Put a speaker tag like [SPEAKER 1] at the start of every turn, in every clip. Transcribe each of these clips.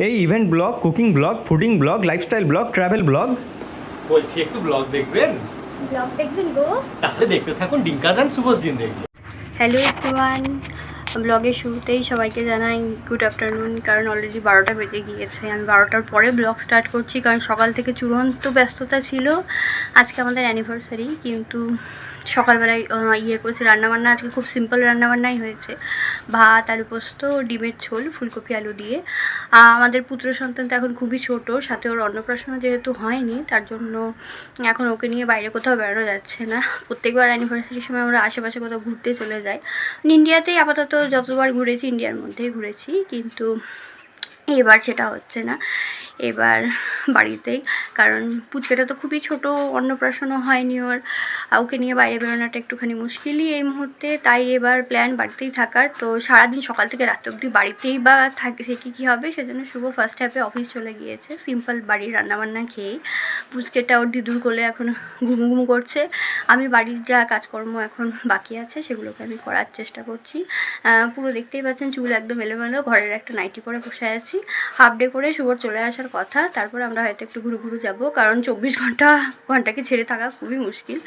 [SPEAKER 1] এই event blog, cooking blog, fooding blog, lifestyle blog, travel blog.
[SPEAKER 2] বলছি একটু blog দেখবেন?
[SPEAKER 3] ব্লগ দেখবেন গো?
[SPEAKER 2] তাহলে দেখতে থাকুন ডিঙ্কাজ অ্যান্ড শুভজ জিন্দেগি।
[SPEAKER 3] হ্যালো এভরিওয়ান, ব্লগের শুরুতেই সবাইকে জানাই গুড আফটারনুন। কারণ অলরেডি 12টা বেজে গিয়েছে। আমি 12টার পরে ব্লগ স্টার্ট করছি, কারণ সকাল থেকে চূড়ান্ত ব্যস্ততা ছিল। আজকে আমাদের অ্যানিভার্সারি, কিন্তু সকালবেলায় করেছি রান্নাবান্না। আজকে খুব সিম্পল রান্নাবান্নাই হয়েছে, ভাত, আলু পোস্ত, ডিমের ঝোল, ফুলকপি আলু দিয়ে। আমাদের পুত্র সন্তান তো এখন খুবই ছোট, সাথে ওর অন্নপ্রাশন যেহেতু হয়নি, তার জন্য এখন ওকে নিয়ে বাইরে কোথাও বেরোনো যাচ্ছে না। প্রত্যেকবার অ্যানিভার্সারির সময় আমরা আশেপাশে কোথাও ঘুরতে চলে যাই। ইন্ডিয়াতেই আপাতত যতবার ঘুরেছি ইন্ডিয়ার মধ্যেই ঘুরেছি, কিন্তু এবার সেটা হচ্ছে না। এবার বাড়িতেই, কারণ পুচকেটা তো খুবই ছোট, অন্নপ্রাশনও হয়নি ওর। ওকে নিয়ে বাইরে বেরোনোটা একটুখানি মুশকিলই এই মুহূর্তে। তাই এবার প্ল্যান বাড়িতেই থাকার। তো সারাদিন সকাল থেকে রাত অবধি বাড়িতেই বা থেকে কী হবে, সেজন্য শুভ ফার্স্ট হাফে অফিস চলে গিয়েছে সিম্পল বাড়ির রান্নাবান্না খেয়েই। পুচকেটা ওর দিদুর কোলে এখন ঘুম ঘুম করছে। আমি বাড়ির যা কাজকর্ম এখন বাকি আছে সেগুলোকে আমি করার চেষ্টা করছি। পুরো দেখতেই পাচ্ছেন চুল একদম এলোমেলো, ঘরের একটা নাইটি পরে বসে আছি। হাফ ডে করে শুভর চলে আসার কথা, তারপর আমরা হয়তো একটু ঘুরু যাবো, কারণ 24 ঘন্টাকে ছেড়ে থাকা খুবই মুশকিল।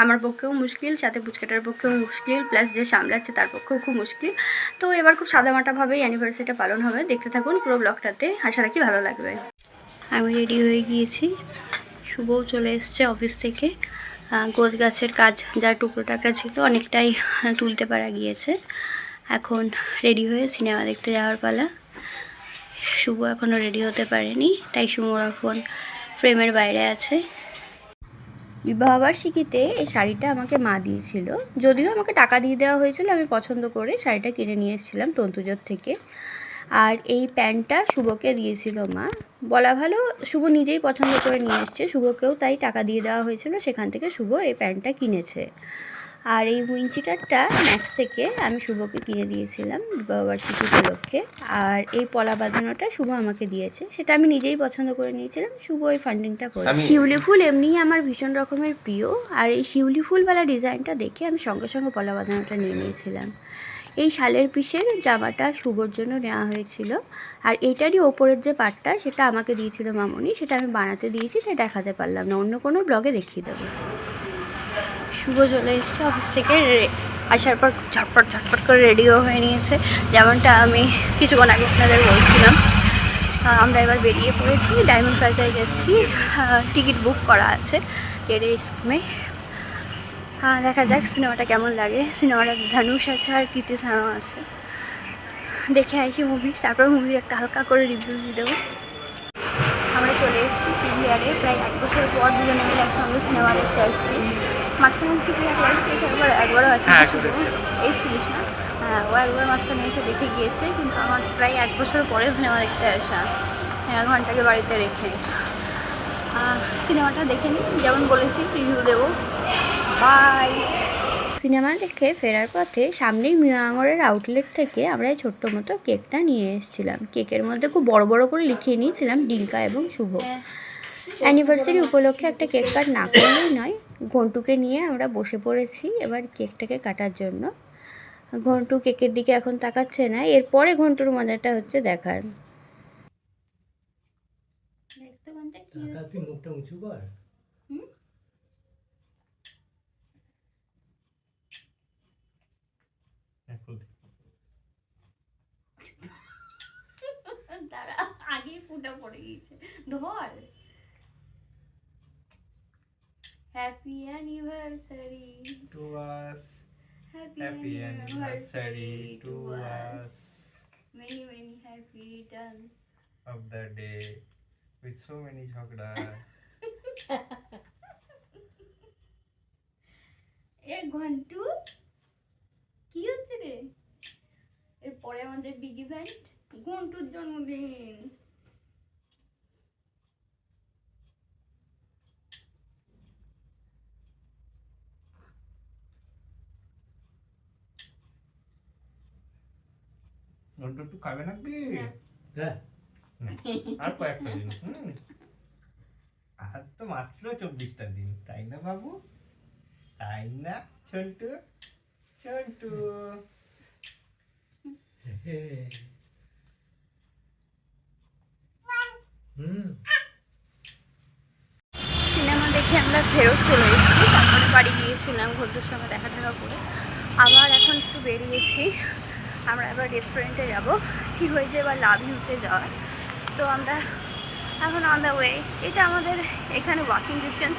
[SPEAKER 3] আমার পক্ষেও মুশকিল, সাথে পুচকাটার পক্ষেও মুশকিল, প্লাস যে সামলাচ্ছে তার পক্ষেও খুব মুশকিল। তো এবার খুব সাদামাটাভাবেই অ্যানিভার্সারিটা পালন হবে। দেখতে থাকুন পুরো ব্লগটাতে, আশা রাখি ভালো লাগবে। আমি রেডি হয়ে গিয়েছি, শুভও চলে এসছে অফিস থেকে। গোছ গাছের কাজ যা টুকরো টাকরা ছিল অনেকটাই তুলতে পারা গিয়েছে। এখন রেডি হয়ে সিনেমা দেখতে যাওয়ার পালা। শুভ এখনও রেডি হতে পারেনি, তাই শুভর এখন ফ্রেমের বাইরে আছে। বিবাহবার্ষিকীতে এই শাড়িটা আমাকে মা দিয়েছিল, যদিও আমাকে টাকা দিয়ে দেওয়া হয়েছিল, আমি পছন্দ করে শাড়িটা কিনে নিয়ে এসেছিলাম তন্তুজোর থেকে। আর এই প্যান্টটা শুভকে দিয়েছিল মা। বলা ভালো, শুভ নিজেই পছন্দ করে নিয়ে এসছে, শুভকেও তাই টাকা দিয়ে দেওয়া হয়েছিল, সেখান থেকে শুভ এই প্যান্টটা কিনেছে। আর এই উইঞ্চিটারটা ম্যাক্স থেকে আমি শুভকে কিনে দিয়েছিলাম বিবাহবার্ষিকী উপলক্ষে। আর এই পলা বাঁধানোটা শুভ আমাকে দিয়েছে, সেটা আমি নিজেই পছন্দ করে নিয়েছিলাম, শুভ এই ফান্ডিংটা করে। শিউলি ফুল এমনিই আমার ভীষণ রকমের প্রিয়, আর এই শিউলি ফুলওয়ালা ডিজাইনটা দেখে আমি সঙ্গে সঙ্গে পলা বাঁধানোটা নিয়ে নিয়েছিলাম। এই শালের পিসের জামাটা শুভর জন্য নেওয়া হয়েছিল। আর এইটারই ওপরের যে পাটটা সেটা আমাকে দিয়েছিল মামনি, সেটা আমি বানাতে দিয়েছি, তাই দেখাতে পারলাম না, অন্য কোনো ব্লগে দেখিয়ে দেবো। শুভ চলে এসছে অফিস থেকে, আসার পর ঝটপট করে রেডিও হয়ে নিয়েছে, যেমনটা আমি কিছুক্ষণ আগে আপনাদের বলছিলাম। আমরা এবার বেরিয়ে পড়েছি, ডায়মন্ড প্লাজায় যাচ্ছি। টিকিট বুক করা আছে টেরে স্কিমে। দেখা যাক সিনেমাটা কেমন লাগে। সিনেমাটা ধনুষ আছে আর কৃতি সানও আছে। দেখে আসি মুভি, তারপর মুভির একটা হালকা করে রিভিউ দিয়ে দেবো। আমরা চলে এসেছি পিভিআরে, প্রায় 1 বছর পর দুজনে মিলে একসঙ্গে সিনেমা দেখতে আসছি। মাঝখানে পিভিআরে এসেছি, একবারও আসি এসেছিলিস না? হ্যাঁ, ও একবার মাঝখানে এসে দেখে গিয়েছে, কিন্তু আমার প্রায় 1 বছর পরে সিনেমা দেখতে আসা, 1 ঘন্টাকে বাড়িতে রেখে। সিনেমাটা দেখে নিই, যেমন বলেছি রিভিউ দেবো। বাই। সিনেমা দেখে ফেরার পথে সামনেই মিয়ামরের আউটলেট থেকে আমরা এই ছোট্ট মতো কেকটা নিয়ে এসেছিলাম। কেকের মধ্যে খুব বড় বড় করে লিখিয়ে নিয়েছিলাম ডিঙ্কা এবং শুভ। অ্যানিভার্সারি উপলক্ষে একটা কেক কাট না করলেই নয়। ঘন্টুকে নিয়ে আমরা বসে পড়েছি এবার কেকটাকে কাটার জন্য। ঘন্টু কেকের দিকে এখন তাকাচ্ছে না, এরপরে ঘন্টুর মজাটা হচ্ছে দেখার।
[SPEAKER 2] তুই মুখটা উঁচু কর।
[SPEAKER 3] তারা আগে ফুটা পড়ে গিয়েছে, ধর। Happy anniversary
[SPEAKER 2] to us,
[SPEAKER 3] happy anniversary to us, many many happy Returns
[SPEAKER 2] of the day with so many ঝগড়া।
[SPEAKER 3] এ ঘন্টু কি হচ্ছে রে? এরপরে আমাদের বিগ ইভেন্ট, ঘন্টুর জন্মদিন।
[SPEAKER 2] ঘন্টু একটু খাবে নাকি? হ্যাঁ, আর কয়েকটা দিন। আর তো মাত্র 24টা দিন, তাই না বাবু? তাই না ছোট্টু? ছোট্টু
[SPEAKER 3] সিনেমা দেখে আমরা ফেরত চলে এসেছি, তারপরে বাড়ি গিয়েছিলাম ঘন্টুর সঙ্গে দেখা টাকা করে। আবার এখন একটু বেরিয়েছি, আমরা এবার রেস্টুরেন্টে যাব, ঠিক হয়েছে এবার লাভ ইউতে যাওয়ার। তো আমরা এখন অন দ্য ওয়ে, এটা আমাদের এখানে ওয়াকিং ডিস্টেন্স,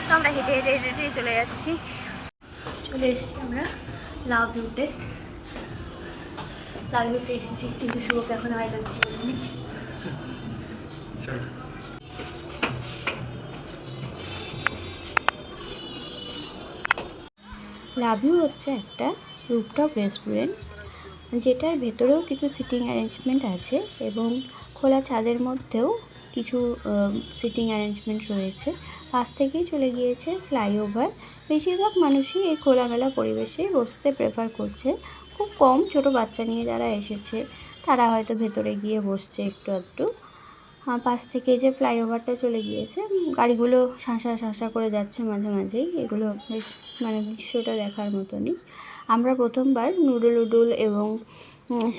[SPEAKER 3] তো আমরা হেঁটে হেঁটে হেঁটে হেঁটে চলে যাচ্ছি। চলে এসেছি আমরা লাভ ইউতে, লাভ ইউতে এসেছি, কিন্তু শুভকে এখন আই লাভ ইউ বলিনি। লাভ ইউ হচ্ছে একটা রুফটপ রেস্টুরেন্ট, যেটার ভেতরেও কিছু সিটিং অ্যারেঞ্জমেন্ট আছে এবং খোলা ছাদের মধ্যেও কিছু সিটিং অ্যারেঞ্জমেন্ট রয়েছে। পাশ থেকেই চলে গিয়েছে ফ্লাইওভার। বেশিরভাগ মানুষই এই খোলামেলা পরিবেশে বসতে প্রেফার করছে। খুব কম ছোট বাচ্চা নিয়ে যারা এসেছে তারা হয়তো ভেতরে গিয়ে বসছে একটু আধটু। পাশ থেকে যে ফ্লাইওভারটা চলে গিয়েছে, গাড়িগুলো শাঁসা শাঁসা করে যাচ্ছে মাঝে মাঝেই, এগুলো বেশ মানে দৃশ্যটা দেখার মতনই। আমরা প্রথমবার নুডুল এবং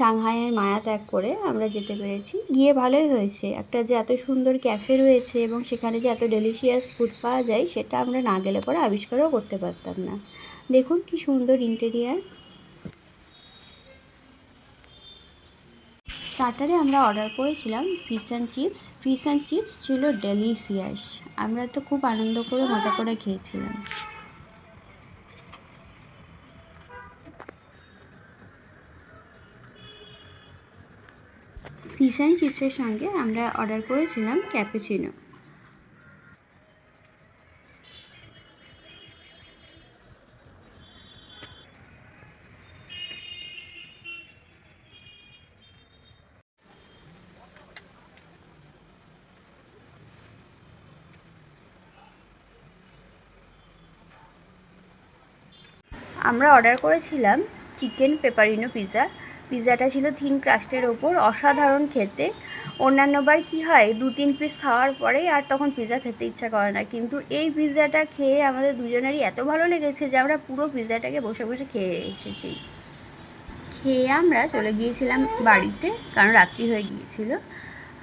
[SPEAKER 3] সাংহাইয়ের মায়া ত্যাগ করে আমরা যেতে পেরেছি, গিয়ে ভালোই হয়েছে। একটা যে এত সুন্দর ক্যাফে রয়েছে এবং সেখানে যে এত ডেলিশিয়াস ফুড পাওয়া যায় সেটা আমরা না গেলে পরে আবিষ্কারও করতে পারতাম না। দেখুন কি সুন্দর ইন্টেরিয়ার। স্টার্টারে আমরা অর্ডার করেছিলাম fish and chips. Fish and chips ছিল ডেলিশিয়াস, আমরা তো খুব আনন্দ করে মজা করে খেয়েছিলাম। ফিশ অ্যান্ড চিপসের সঙ্গে আমরা অর্ডার করেছিলাম ক্যাপুচিনো। আমরা অর্ডার করেছিলাম চিকেন পেপারিনো পিৎজা। পিৎজাটা ছিল থিন ক্রাস্টের ওপর, অসাধারণ খেতে। অন্যান্যবার কি হয় 2-3 পিস খাওয়ার পরেই আর তখন পিৎজা খেতে ইচ্ছা করে না, কিন্তু এই পিৎজাটা খেয়ে আমাদের দুজনেরই এত ভালো লেগেছে যে আমরা পুরো পিৎজাটাকে বসে বসে খেয়ে এসেছি। খেয়ে আমরা চলে গিয়েছিলাম বাড়িতে, কারণ রাত্রি হয়ে গিয়েছিল।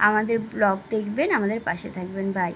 [SPEAKER 3] আমাদের ব্লগ দেখবেন, আমাদের পাশে থাকবেন, বাই।